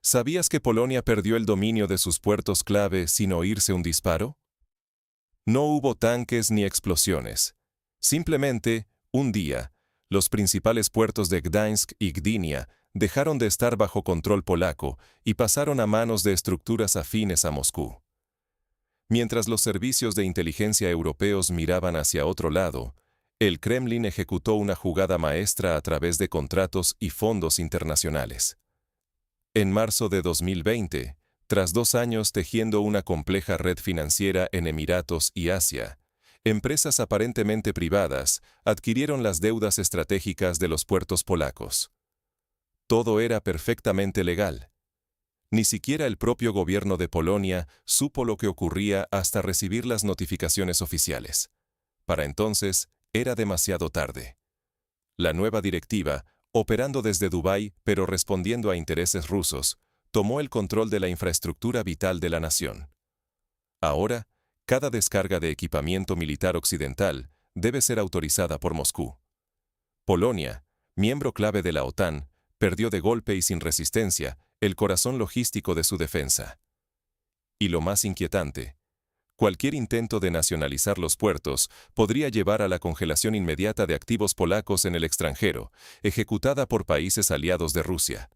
¿Sabías que Polonia perdió el dominio de sus puertos clave sin oírse un disparo? No hubo tanques ni explosiones. Simplemente, un día, los principales puertos de Gdańsk y Gdynia dejaron de estar bajo control polaco y pasaron a manos de estructuras afines a Moscú. Mientras los servicios de inteligencia europeos miraban hacia otro lado, el Kremlin ejecutó una jugada maestra a través de contratos y fondos internacionales. En marzo de 2020, tras 2 años tejiendo una compleja red financiera en Emiratos y Asia, empresas aparentemente privadas adquirieron las deudas estratégicas de los puertos polacos. Todo era perfectamente legal. Ni siquiera el propio gobierno de Polonia supo lo que ocurría hasta recibir las notificaciones oficiales. Para entonces, era demasiado tarde. La nueva directiva, operando desde Dubái pero respondiendo a intereses rusos, tomó el control de la infraestructura vital de la nación. Ahora, cada descarga de equipamiento militar occidental debe ser autorizada por Moscú. Polonia, miembro clave de la OTAN, perdió de golpe y sin resistencia el corazón logístico de su defensa. Y lo más inquietante, cualquier intento de nacionalizar los puertos podría llevar a la congelación inmediata de activos polacos en el extranjero, ejecutada por países aliados de Rusia.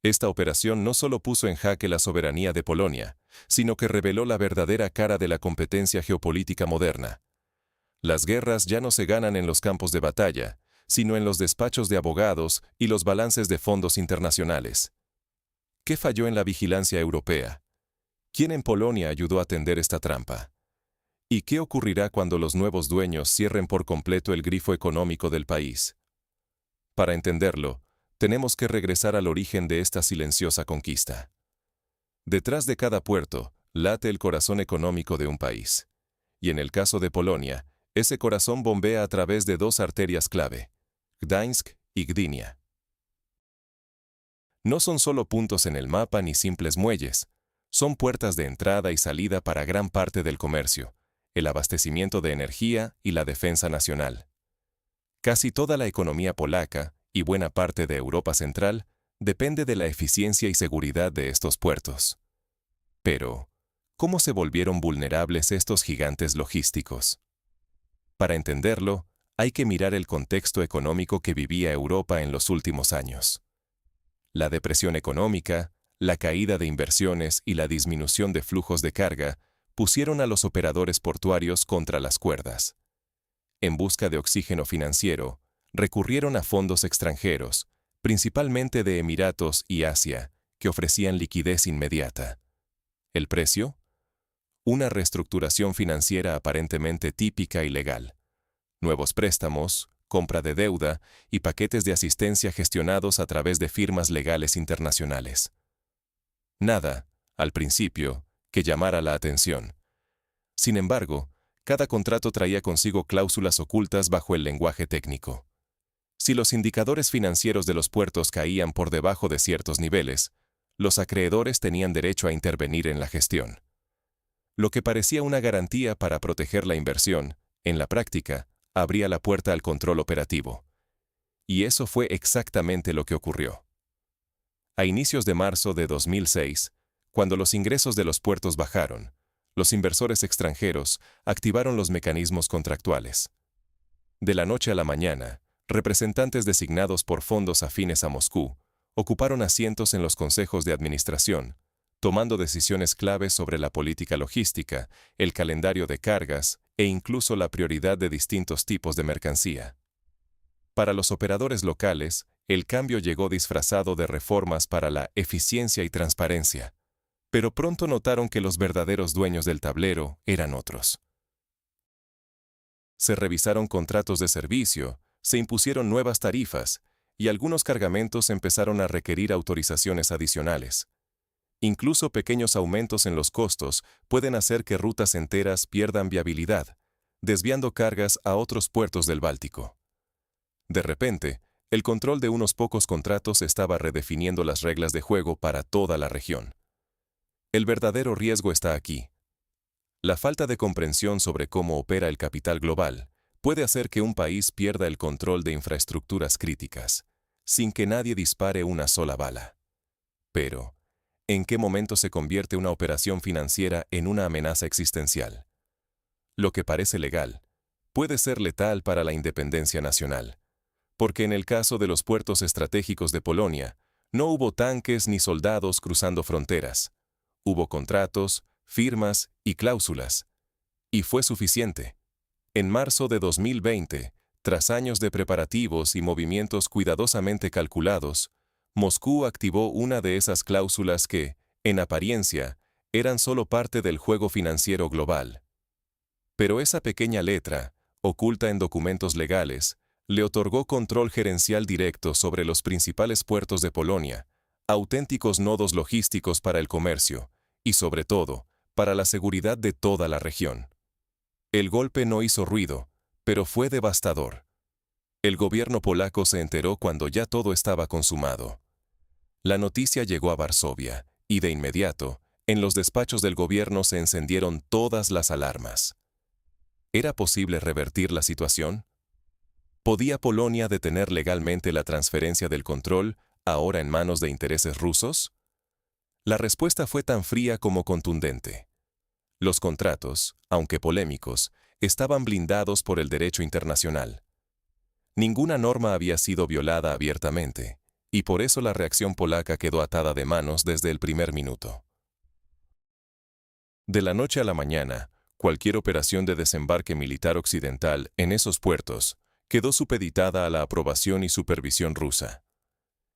Esta operación no solo puso en jaque la soberanía de Polonia, sino que reveló la verdadera cara de la competencia geopolítica moderna. Las guerras ya no se ganan en los campos de batalla, sino en los despachos de abogados y los balances de fondos internacionales. ¿Qué falló en la vigilancia europea? ¿Quién en Polonia ayudó a tender esta trampa? ¿Y qué ocurrirá cuando los nuevos dueños cierren por completo el grifo económico del país? Para entenderlo, tenemos que regresar al origen de esta silenciosa conquista. Detrás de cada puerto, late el corazón económico de un país. Y en el caso de Polonia, ese corazón bombea a través de 2 arterias clave, Gdańsk y Gdynia. No son solo puntos en el mapa ni simples muelles, son puertas de entrada y salida para gran parte del comercio, el abastecimiento de energía y la defensa nacional. Casi toda la economía polaca, y buena parte de Europa Central, depende de la eficiencia y seguridad de estos puertos. Pero, ¿cómo se volvieron vulnerables estos gigantes logísticos? Para entenderlo, hay que mirar el contexto económico que vivía Europa en los últimos años. La depresión económica, la caída de inversiones y la disminución de flujos de carga pusieron a los operadores portuarios contra las cuerdas. En busca de oxígeno financiero, recurrieron a fondos extranjeros, principalmente de Emiratos y Asia, que ofrecían liquidez inmediata. ¿El precio? Una reestructuración financiera aparentemente típica y legal. Nuevos préstamos, compra de deuda y paquetes de asistencia gestionados a través de firmas legales internacionales. Nada, al principio, que llamara la atención. Sin embargo, cada contrato traía consigo cláusulas ocultas bajo el lenguaje técnico. Si los indicadores financieros de los puertos caían por debajo de ciertos niveles, los acreedores tenían derecho a intervenir en la gestión. Lo que parecía una garantía para proteger la inversión, en la práctica, abría la puerta al control operativo. Y eso fue exactamente lo que ocurrió. A inicios de marzo de 2006, cuando los ingresos de los puertos bajaron, los inversores extranjeros activaron los mecanismos contractuales. De la noche a la mañana, representantes designados por fondos afines a Moscú ocuparon asientos en los consejos de administración, tomando decisiones claves sobre la política logística, el calendario de cargas e incluso la prioridad de distintos tipos de mercancía. Para los operadores locales, el cambio llegó disfrazado de reformas para la eficiencia y transparencia, pero pronto notaron que los verdaderos dueños del tablero eran otros. Se revisaron contratos de servicio, se impusieron nuevas tarifas, y algunos cargamentos empezaron a requerir autorizaciones adicionales. Incluso pequeños aumentos en los costos pueden hacer que rutas enteras pierdan viabilidad, desviando cargas a otros puertos del Báltico. De repente, el control de unos pocos contratos estaba redefiniendo las reglas de juego para toda la región. El verdadero riesgo está aquí. La falta de comprensión sobre cómo opera el capital global puede hacer que un país pierda el control de infraestructuras críticas, sin que nadie dispare una sola bala. Pero, ¿en qué momento se convierte una operación financiera en una amenaza existencial? Lo que parece legal puede ser letal para la independencia nacional, porque en el caso de los puertos estratégicos de Polonia, no hubo tanques ni soldados cruzando fronteras. Hubo contratos, firmas y cláusulas. Y fue suficiente. En marzo de 2020, tras años de preparativos y movimientos cuidadosamente calculados, Moscú activó una de esas cláusulas que, en apariencia, eran solo parte del juego financiero global. Pero esa pequeña letra, oculta en documentos legales, le otorgó control gerencial directo sobre los principales puertos de Polonia, auténticos nodos logísticos para el comercio, y sobre todo, para la seguridad de toda la región. El golpe no hizo ruido, pero fue devastador. El gobierno polaco se enteró cuando ya todo estaba consumado. La noticia llegó a Varsovia, y de inmediato, en los despachos del gobierno se encendieron todas las alarmas. ¿Era posible revertir la situación? ¿Podía Polonia detener legalmente la transferencia del control, ahora en manos de intereses rusos? La respuesta fue tan fría como contundente. Los contratos, aunque polémicos, estaban blindados por el derecho internacional. Ninguna norma había sido violada abiertamente, y por eso la reacción polaca quedó atada de manos desde el primer minuto. De la noche a la mañana, cualquier operación de desembarque militar occidental en esos puertos quedó supeditada a la aprobación y supervisión rusa.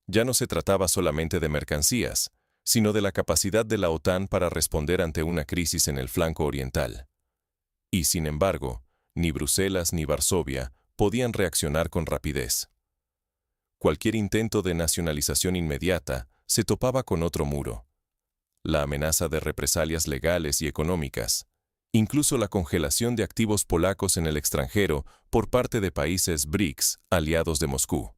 Ya no se trataba solamente de mercancías, sino de la capacidad de la OTAN para responder ante una crisis en el flanco oriental. Y sin embargo, ni Bruselas ni Varsovia podían reaccionar con rapidez. Cualquier intento de nacionalización inmediata se topaba con otro muro: la amenaza de represalias legales y económicas, incluso la congelación de activos polacos en el extranjero por parte de países BRICS, aliados de Moscú.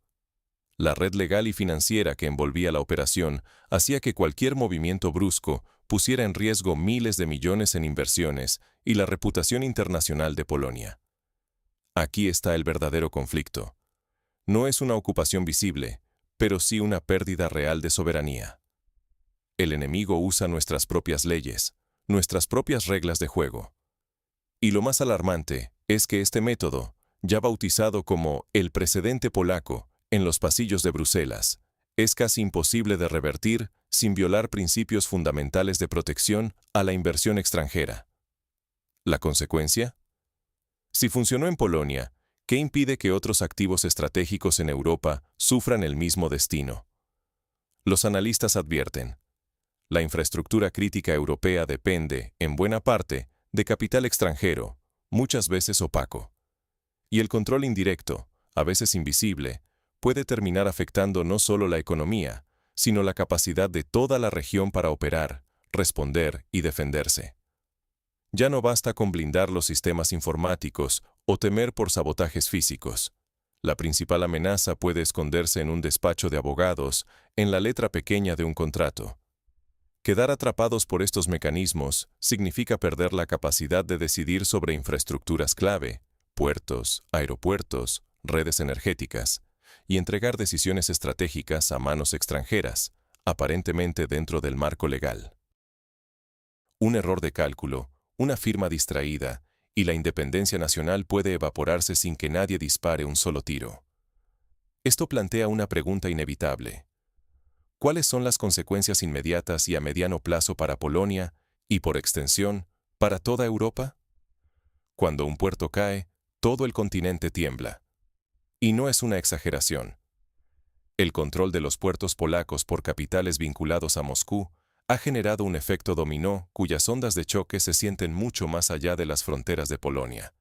La red legal y financiera que envolvía la operación hacía que cualquier movimiento brusco pusiera en riesgo miles de millones en inversiones y la reputación internacional de Polonia. Aquí está el verdadero conflicto. No es una ocupación visible, pero sí una pérdida real de soberanía. El enemigo usa nuestras propias leyes, nuestras propias reglas de juego. Y lo más alarmante es que este método, ya bautizado como el precedente polaco en los pasillos de Bruselas, es casi imposible de revertir sin violar principios fundamentales de protección a la inversión extranjera. ¿La consecuencia? Si funcionó en Polonia, ¿qué impide que otros activos estratégicos en Europa sufran el mismo destino? Los analistas advierten: la infraestructura crítica europea depende, en buena parte, de capital extranjero, muchas veces opaco. Y el control indirecto, a veces invisible, puede terminar afectando no solo la economía, sino la capacidad de toda la región para operar, responder y defenderse. Ya no basta con blindar los sistemas informáticos o temer por sabotajes físicos. La principal amenaza puede esconderse en un despacho de abogados, en la letra pequeña de un contrato. Quedar atrapados por estos mecanismos significa perder la capacidad de decidir sobre infraestructuras clave, puertos, aeropuertos, redes energéticas, y entregar decisiones estratégicas a manos extranjeras, aparentemente dentro del marco legal. Un error de cálculo, una firma distraída, y la independencia nacional puede evaporarse sin que nadie dispare un solo tiro. Esto plantea una pregunta inevitable. ¿Cuáles son las consecuencias inmediatas y a mediano plazo para Polonia, y por extensión, para toda Europa? Cuando un puerto cae, todo el continente tiembla. Y no es una exageración. El control de los puertos polacos por capitales vinculados a Moscú ha generado un efecto dominó cuyas ondas de choque se sienten mucho más allá de las fronteras de Polonia.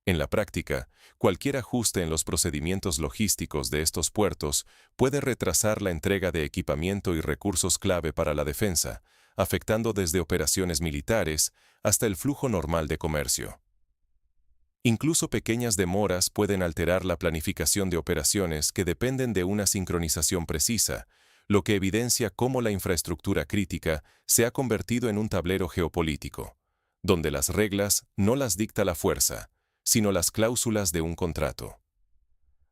En la práctica, cualquier ajuste en los procedimientos logísticos de estos puertos puede retrasar la entrega de equipamiento y recursos clave para la defensa, afectando desde operaciones militares hasta el flujo normal de comercio. Incluso pequeñas demoras pueden alterar la planificación de operaciones que dependen de una sincronización precisa, lo que evidencia cómo la infraestructura crítica se ha convertido en un tablero geopolítico, donde las reglas no las dicta la fuerza, sino las cláusulas de un contrato.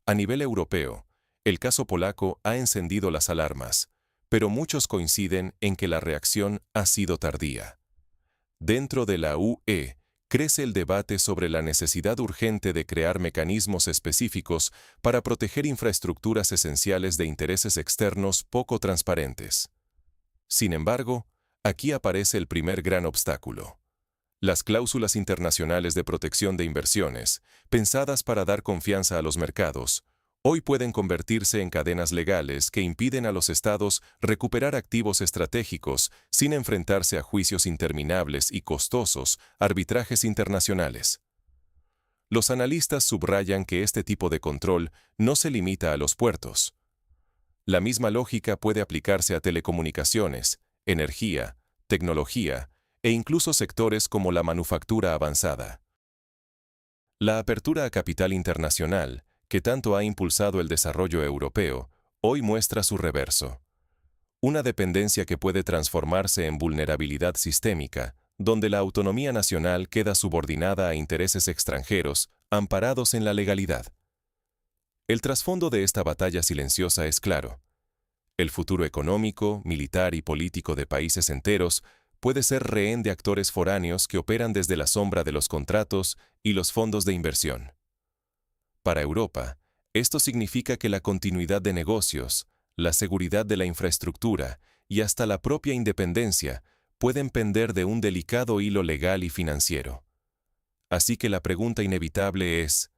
A nivel europeo, el caso polaco ha encendido las alarmas, pero muchos coinciden en que la reacción ha sido tardía. Dentro de la UE, crece el debate sobre la necesidad urgente de crear mecanismos específicos para proteger infraestructuras esenciales de intereses externos poco transparentes. Sin embargo, aquí aparece el primer gran obstáculo. Las cláusulas internacionales de protección de inversiones, pensadas para dar confianza a los mercados, hoy pueden convertirse en cadenas legales que impiden a los estados recuperar activos estratégicos sin enfrentarse a juicios interminables y costosos arbitrajes internacionales. Los analistas subrayan que este tipo de control no se limita a los puertos. La misma lógica puede aplicarse a telecomunicaciones, energía, tecnología e incluso sectores como la manufactura avanzada. La apertura a capital internacional, que tanto ha impulsado el desarrollo europeo, hoy muestra su reverso. Una dependencia que puede transformarse en vulnerabilidad sistémica, donde la autonomía nacional queda subordinada a intereses extranjeros, amparados en la legalidad. El trasfondo de esta batalla silenciosa es claro. El futuro económico, militar y político de países enteros puede ser rehén de actores foráneos que operan desde la sombra de los contratos y los fondos de inversión. Para Europa, esto significa que la continuidad de negocios, la seguridad de la infraestructura y hasta la propia independencia pueden pender de un delicado hilo legal y financiero. Así que la pregunta inevitable es,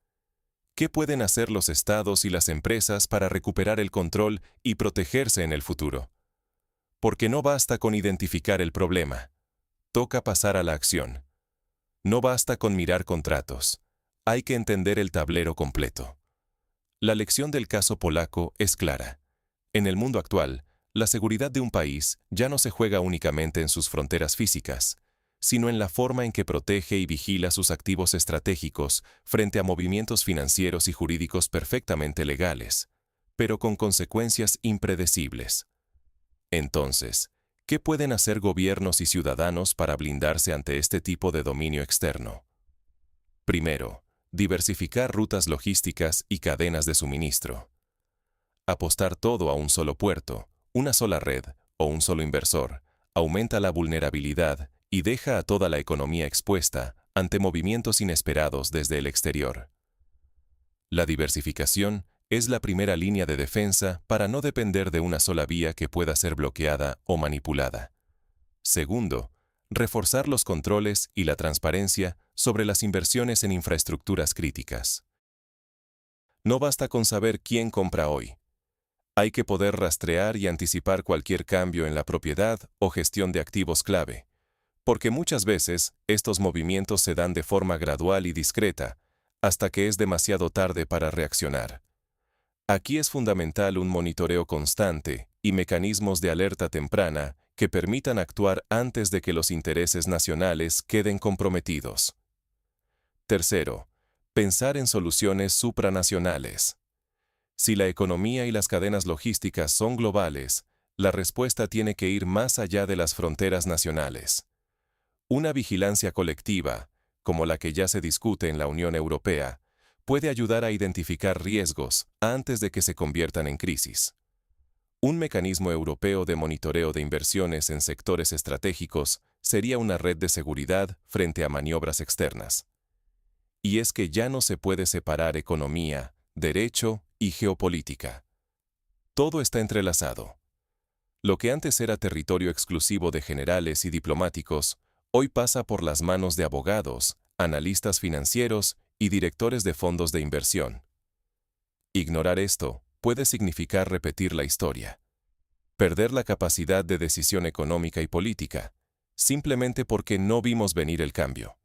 ¿qué pueden hacer los estados y las empresas para recuperar el control y protegerse en el futuro? Porque no basta con identificar el problema. Toca pasar a la acción. No basta con mirar contratos. Hay que entender el tablero completo. La lección del caso polaco es clara. En el mundo actual, la seguridad de un país ya no se juega únicamente en sus fronteras físicas, sino en la forma en que protege y vigila sus activos estratégicos frente a movimientos financieros y jurídicos perfectamente legales, pero con consecuencias impredecibles. Entonces, ¿qué pueden hacer gobiernos y ciudadanos para blindarse ante este tipo de dominio externo? Primero, diversificar rutas logísticas y cadenas de suministro. Apostar todo a un solo puerto, una sola red o un solo inversor aumenta la vulnerabilidad y deja a toda la economía expuesta ante movimientos inesperados desde el exterior. La diversificación es la primera línea de defensa para no depender de una sola vía que pueda ser bloqueada o manipulada. Segundo, reforzar los controles y la transparencia sobre las inversiones en infraestructuras críticas. No basta con saber quién compra hoy. Hay que poder rastrear y anticipar cualquier cambio en la propiedad o gestión de activos clave, porque muchas veces estos movimientos se dan de forma gradual y discreta, hasta que es demasiado tarde para reaccionar. Aquí es fundamental un monitoreo constante y mecanismos de alerta temprana que permitan actuar antes de que los intereses nacionales queden comprometidos. Tercero, pensar en soluciones supranacionales. Si la economía y las cadenas logísticas son globales, la respuesta tiene que ir más allá de las fronteras nacionales. Una vigilancia colectiva, como la que ya se discute en la Unión Europea, puede ayudar a identificar riesgos antes de que se conviertan en crisis. Un mecanismo europeo de monitoreo de inversiones en sectores estratégicos sería una red de seguridad frente a maniobras externas. Y es que ya no se puede separar economía, derecho y geopolítica. Todo está entrelazado. Lo que antes era territorio exclusivo de generales y diplomáticos, hoy pasa por las manos de abogados, analistas financieros y directores de fondos de inversión. Ignorar esto puede significar repetir la historia. Perder la capacidad de decisión económica y política, simplemente porque no vimos venir el cambio.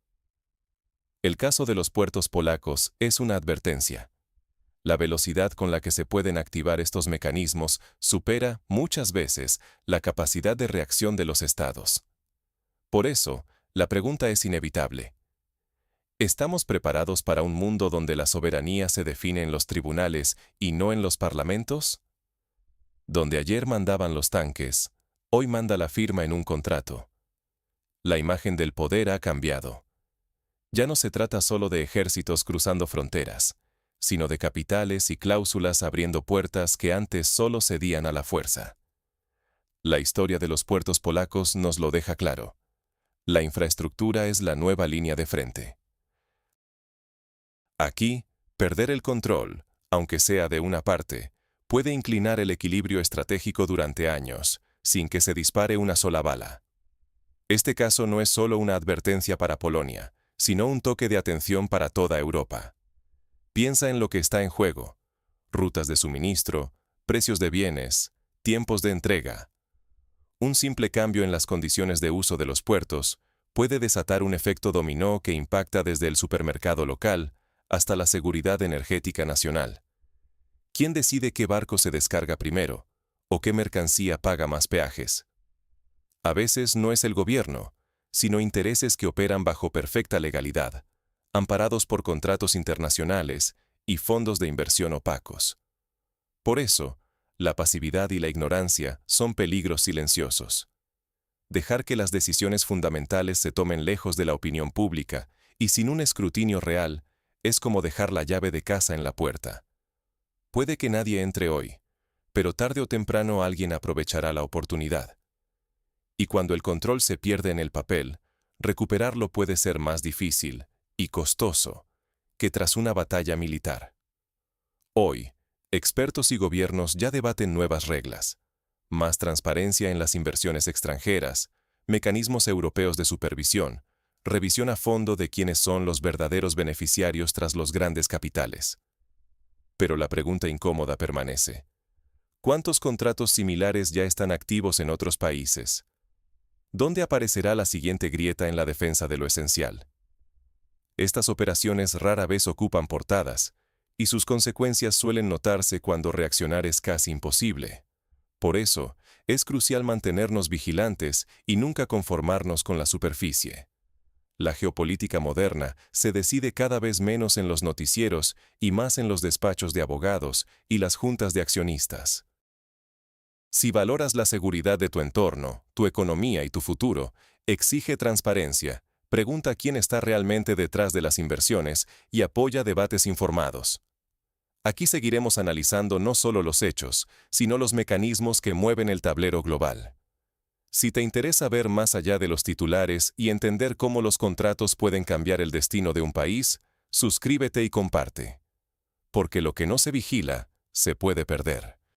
El caso de los puertos polacos es una advertencia. La velocidad con la que se pueden activar estos mecanismos supera, muchas veces, la capacidad de reacción de los estados. Por eso, la pregunta es inevitable. ¿Estamos preparados para un mundo donde la soberanía se define en los tribunales y no en los parlamentos? Donde ayer mandaban los tanques, hoy manda la firma en un contrato. La imagen del poder ha cambiado. Ya no se trata solo de ejércitos cruzando fronteras, sino de capitales y cláusulas abriendo puertas que antes solo cedían a la fuerza. La historia de los puertos polacos nos lo deja claro. La infraestructura es la nueva línea de frente. Aquí, perder el control, aunque sea de una parte, puede inclinar el equilibrio estratégico durante años, sin que se dispare una sola bala. Este caso no es solo una advertencia para Polonia, sino un toque de atención para toda Europa. Piensa en lo que está en juego: rutas de suministro, precios de bienes, tiempos de entrega. Un simple cambio en las condiciones de uso de los puertos puede desatar un efecto dominó que impacta desde el supermercado local hasta la seguridad energética nacional. ¿Quién decide qué barco se descarga primero o qué mercancía paga más peajes? A veces no es el gobierno, sino intereses que operan bajo perfecta legalidad, amparados por contratos internacionales y fondos de inversión opacos. Por eso, la pasividad y la ignorancia son peligros silenciosos. Dejar que las decisiones fundamentales se tomen lejos de la opinión pública y sin un escrutinio real es como dejar la llave de casa en la puerta. Puede que nadie entre hoy, pero tarde o temprano alguien aprovechará la oportunidad. Y cuando el control se pierde en el papel, recuperarlo puede ser más difícil y costoso que tras una batalla militar. Hoy, expertos y gobiernos ya debaten nuevas reglas: más transparencia en las inversiones extranjeras, mecanismos europeos de supervisión, revisión a fondo de quiénes son los verdaderos beneficiarios tras los grandes capitales. Pero la pregunta incómoda permanece: ¿cuántos contratos similares ya están activos en otros países? ¿Dónde aparecerá la siguiente grieta en la defensa de lo esencial? Estas operaciones rara vez ocupan portadas, y sus consecuencias suelen notarse cuando reaccionar es casi imposible. Por eso, es crucial mantenernos vigilantes y nunca conformarnos con la superficie. La geopolítica moderna se decide cada vez menos en los noticieros y más en los despachos de abogados y las juntas de accionistas. Si valoras la seguridad de tu entorno, tu economía y tu futuro, exige transparencia, pregunta quién está realmente detrás de las inversiones y apoya debates informados. Aquí seguiremos analizando no solo los hechos, sino los mecanismos que mueven el tablero global. Si te interesa ver más allá de los titulares y entender cómo los contratos pueden cambiar el destino de un país, suscríbete y comparte. Porque lo que no se vigila, se puede perder.